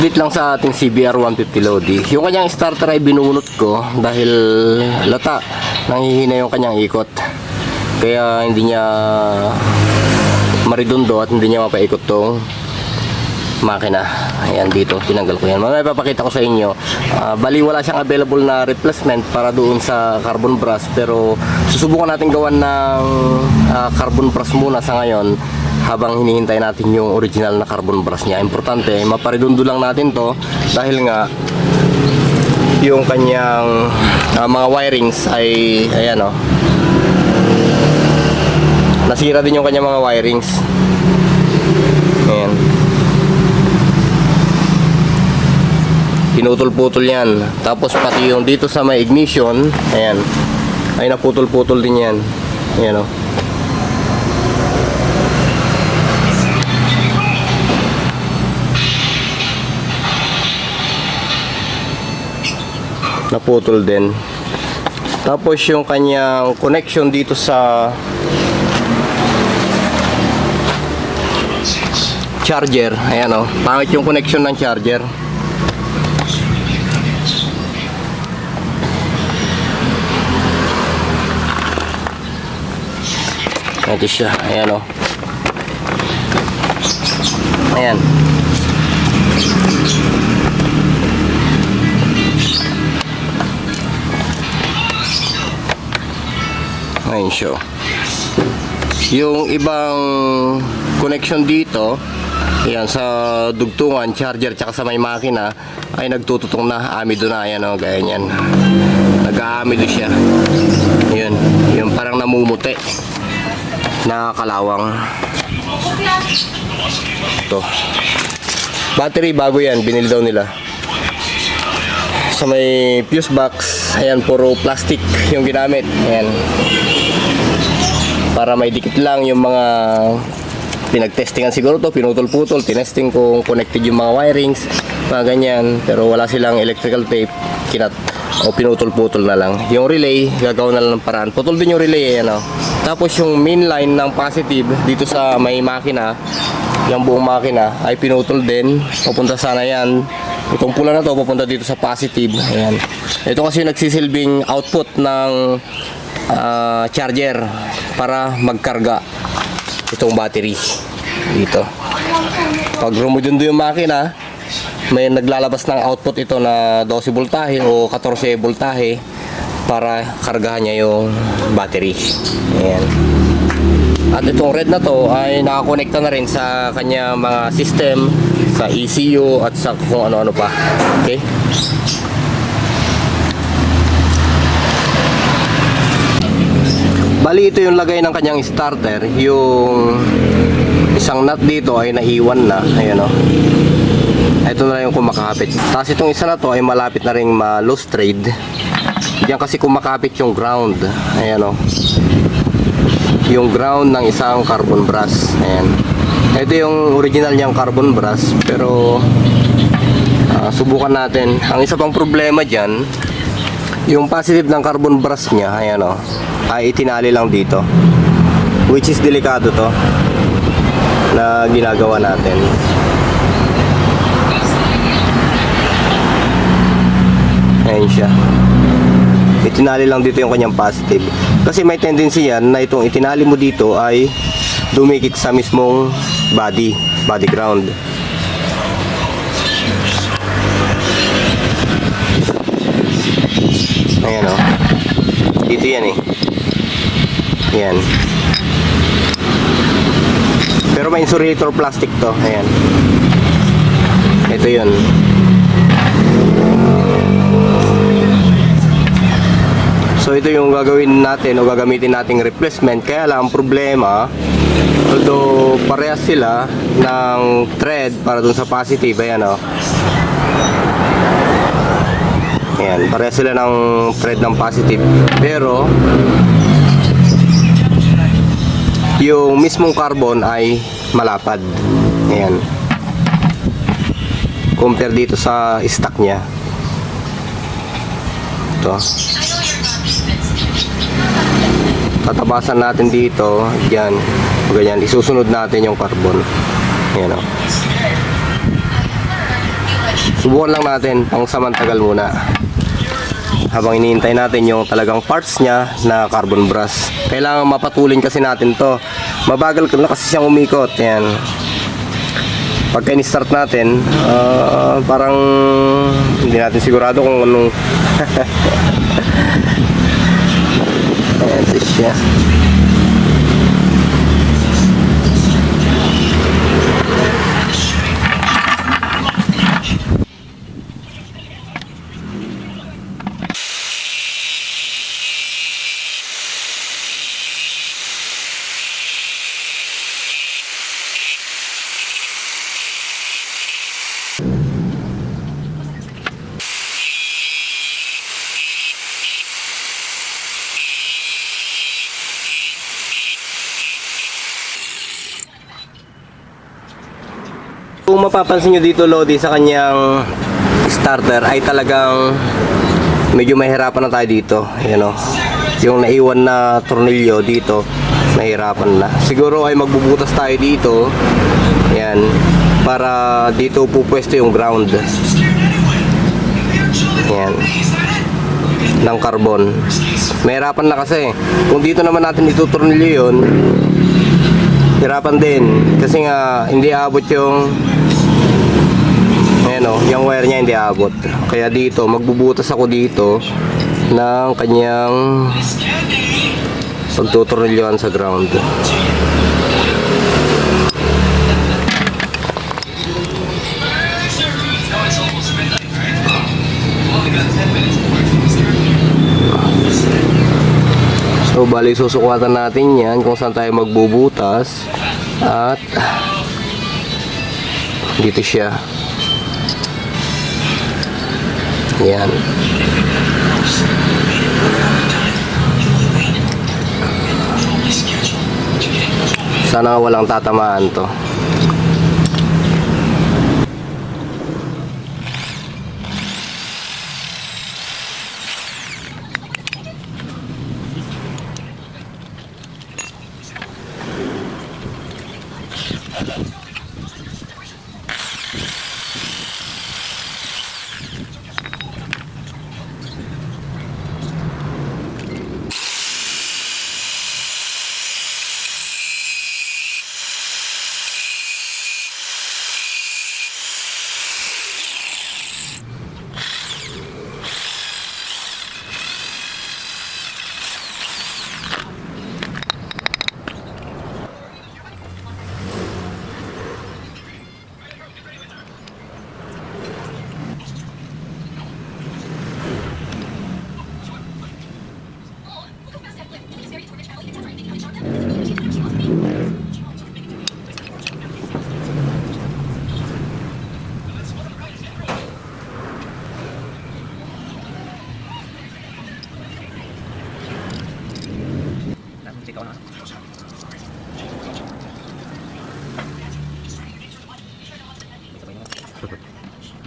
Bit lang sa ating CBR 150 Lodi. Yung kanyang starter ay binunot ko dahil lata, nanghihina yung kanyang ikot. Kaya hindi niya maridundo at hindi niya mapaikot tong makina. Ayan, dito tinanggal ko yan. Mamaya papakita ko sa inyo. Bali wala siyang available na replacement para doon sa carbon brush, pero susubukan natin gawan ng carbon brush muna sa ngayon habang hinihintay natin yung original na carbon brush niya. Importante, maparidundo lang natin to dahil nga yung kanyang mga wirings ay ayan o, nasira din yung kanyang mga wirings. Ayan, pinutol-putol yan. Tapos pati yung dito sa may ignition, ayan, ay naputol-putol din yan. Ayan o, naputol din. Tapos yung kanyang connection dito sa charger, ayan o, pangit yung connection ng charger. Ito siya, ayan o, ayan. Ayan siya. Yung ibang connection dito, ayan, sa dugtungan, charger tsaka sa may makina ay nagtututong na, amido na, ayan o, gaya nyan, nag-aamido siya. Yun, yung parang namumuti na kalawang. Ito, battery bago yan, binili daw nila. Sa may fuse box, ayan, puro plastic yung ginamit. Ayan, para may dikit lang yung mga pinagtestingan siguro to, pinutol-putol, tinesting kung connected yung mga wirings, mga ganyan, pero wala silang electrical tape, o pinutol-putol na lang. Yung relay, gagawin na lang ng paraan. Putol din yung relay, ayan o. Tapos yung main line ng positive dito sa may makina, yung buong makina ay pinutol din. Pupunta sana yan, itong pula na to pupunta dito sa positive. Ayan, ito kasi nagsisilbing output ng charger para magkarga itong battery dito. Pag rumudundo yung makina, may naglalabas ng output ito na 12 voltahe o 14 voltahe para kargahan niya yung battery. Ayan. At itong red na to ay nakakonekta na rin sa kanya mga system, sa ECU at sa kung ano-ano pa. Okay? Bali ito yung lagay ng kanyang starter. Yung isang nut dito ay naiwan na. Ayan o, ito na lang yung kumakapit. Tapos itong isa na to ay malapit na rin ma-loose thread. Diyan kasi kumakapit yung ground. Ayan o, yung ground ng isang carbon brush. Ayan, ito yung original niyang carbon brush, pero subukan natin. Ang isa pang problema dyan, yung positive ng carbon brush niya, ayan o, ay itinali lang dito, which is delikado to na ginagawa natin. Ayan siya, itinali lang dito yung kanyang positive, kasi may tendency yan na itong itinali mo dito ay dumikit sa mismong body ground. Ayan o, dito yan eh. Ayan, pero may insulator plastic to. Ayan, ito yun. So ito yung gagawin natin o gagamitin nating replacement. Kaya lang ang problema, although parehas sila ng thread para dun sa positive, ayan o, ayan, parehas sila ng thread ng positive, pero yung mismong carbon ay malapad. Ayan, compare dito sa stock nya. Ito, tatabasan natin dito, yan, ganyan, isusunod natin yung carbon. Ayan o, Subukan lang natin pang samantagal muna. Habang iniintay natin yung talagang parts niya na carbon brush. Kailangan mapatulin kasi natin to. Mabagal na kasi siyang umikot. Yan. Pagka ni-start natin, parang hindi natin sigurado kung anong ayan, ito siya. Kung mapapansin nyo dito, Lodi, sa kanyang starter ay talagang medyo mahirapan na tayo dito. Ayan, o. Yung naiwan na tornilyo dito, mahirapan na. Siguro ay magbubutas tayo dito. Ayan. Para dito pupwesto yung ground. Ayan. Ng carbon. Mahirapan na kasi. Kung dito naman natin itutornilyo yun, hirapan din. Kasi nga, hindi aabot yung ayan o, yung wire niya hindi aabot. Kaya dito, magbubutas ako dito ng kanyang pagtutornilyoan sa ground. So, bali susukatan natin yan kung saan tayo magbubutas. At dito siya. Yan. Sana walang tatamaan to.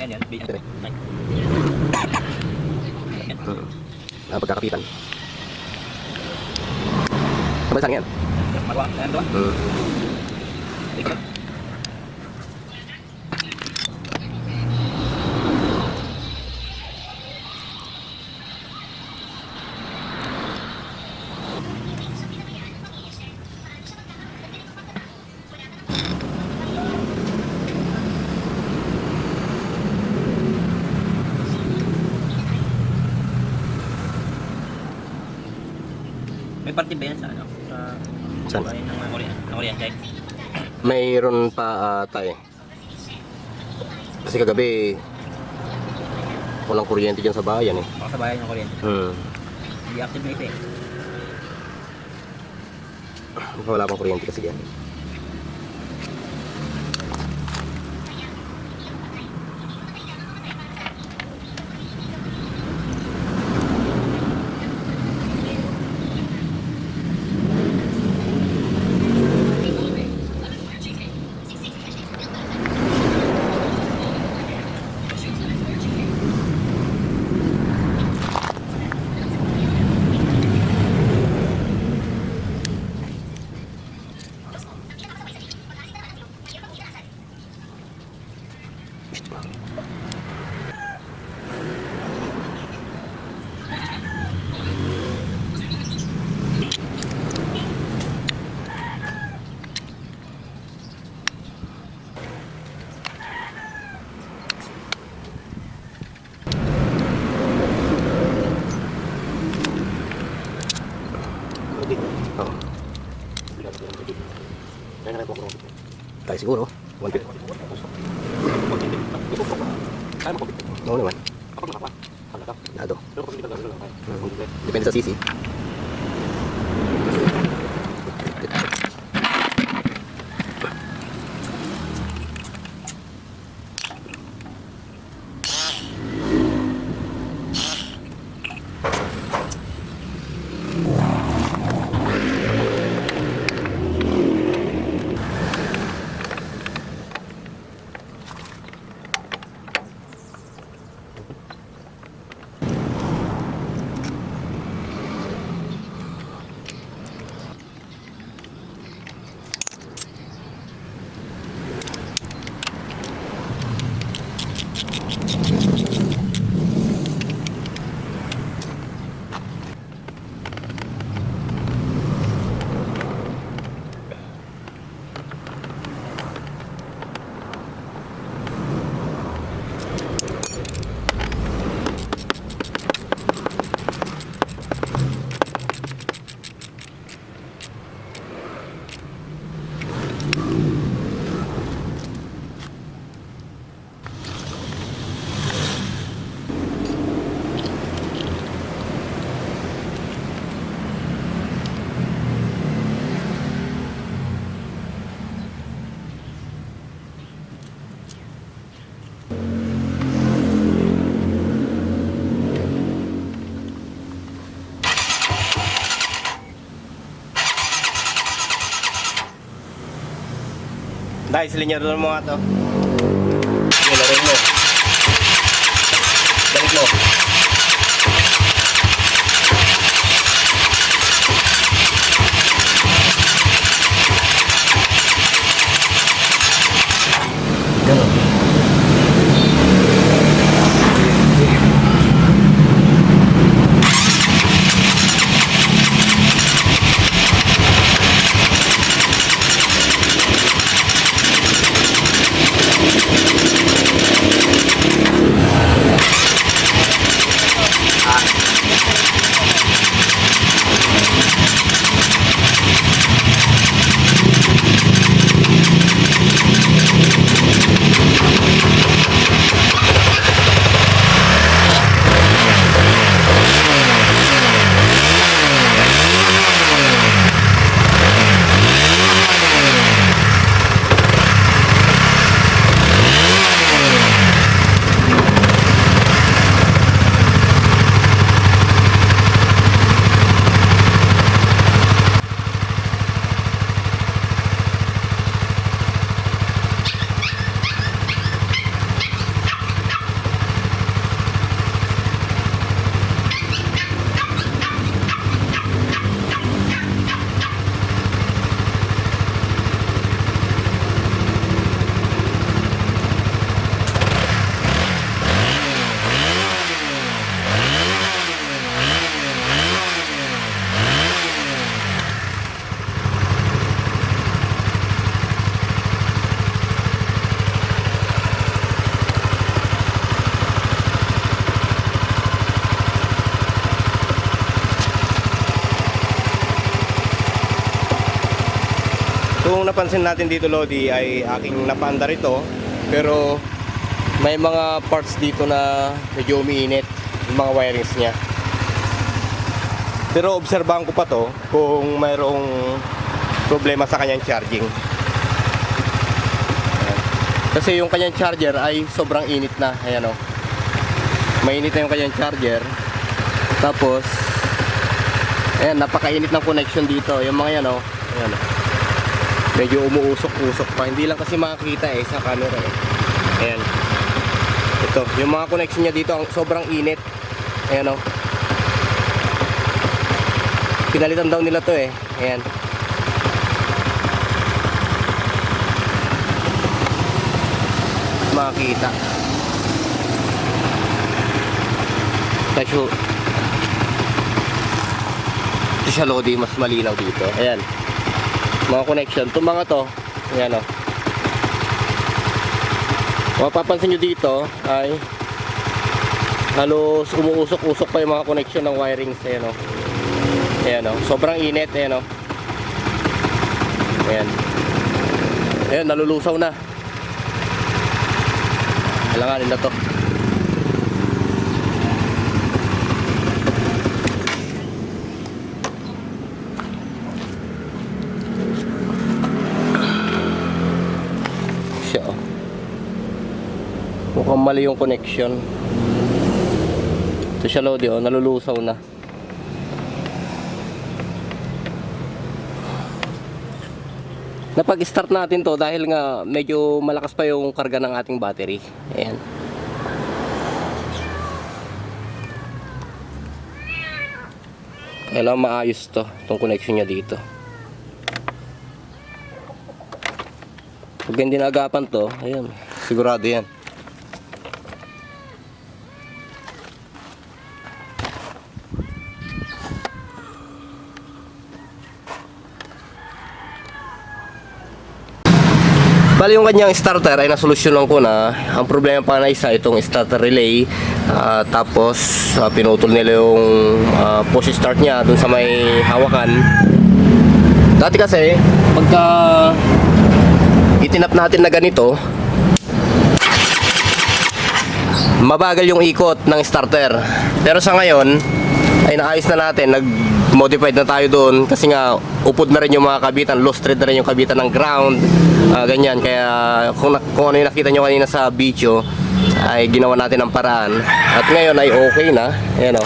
Yan, bigyan. Pagkakapitan. Sabay sana yan. Magawa, yan doon. May parte ba yan sa ano? Sa Saan? bayan ng kuryente? Mayroon pa ata eh. Kasi kagabi walang kuryente dyan sa bayan eh. Baka sa bayan ng kuryente. Hindi active na ito eh. Wala pang kuryente kasi yan. siguro. 150. Oo naman. Nado. Depende sa CC. Dahil silinyador mo nga to. Sige, larin mo. Balik mo. Ganun. Kung napansin natin dito, Lodi, ay aking napaandar ito, pero may mga parts dito na medyo umiinit yung mga wirings niya. Pero obserbahan ko pa to kung mayroong problema sa kanyang charging. Ayan. Kasi yung kanyang charger ay sobrang init na. Ayan o. Mainit na yung kanyang charger. Tapos ayan, napakainit ng connection dito. Yung mga yan o. Ayan o. Medyo umuusok-usok pa. Hindi lang kasi makakita sa camera Ayan. Ito, yung mga connection niya dito sobrang init. Ayan o. Pinalitan daw nila to Ayan. Makakita. Ito siya, Lodi, mas malinaw dito. Ayan. Mga connection. Itong mga to, ayan o. Mapapansin nyo dito ay halos umuusok-usok pa yung mga connection ng wirings. Ayan o. Ayan o. Sobrang init. Ayan o. Ayan. Ayun, nalulusaw na. Kailanganin na to. Siya, oh. Mukhang mali yung connection. Ito siya, Lodi, oh. Nalulusaw na. Napag-start natin to dahil nga medyo malakas pa yung karga ng ating battery. Ayan. Kailangan maayos to, itong connection niya dito. Pag hindi naagapan to, ayan, sigurado yan. Bali yung kanyang starter ay nasolusyonan ko na. Ang problema pa na isa itong starter relay, tapos pinutol nila yung push start niya dun sa may hawakan. Dati kasi pagka itinap natin na ganito, mabagal yung ikot ng starter. Pero sa ngayon ay naayos na natin, nag-modified na tayo doon kasi nga upod na rin yung mga kabitan, low thread na rin yung kabitan ng ground, ganyan. Kaya kung ano yung nakita nyo kanina sa video ay ginawa natin ang paraan at ngayon ay okay na. Ayan, o,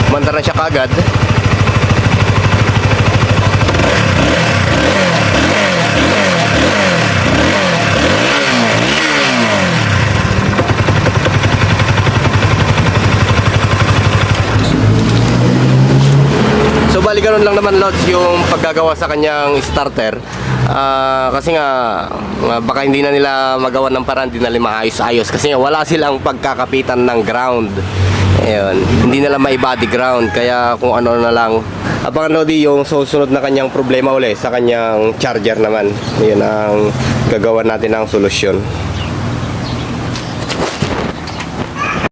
mandar na siya kagad. Bali ganun lang naman, Lods, yung paggagawa sa kanyang starter. Kasi nga baka hindi na nila magawa ng paraan, hindi na nila maayos-ayos kasi nga wala silang pagkakapitan ng ground. Ayun, hindi nila may body ground, kaya kung ano na lang. Abangan, Lodi, yung susunod na kanyang problema uli sa kanyang charger naman. Yun ang gagawa natin ng solusyon.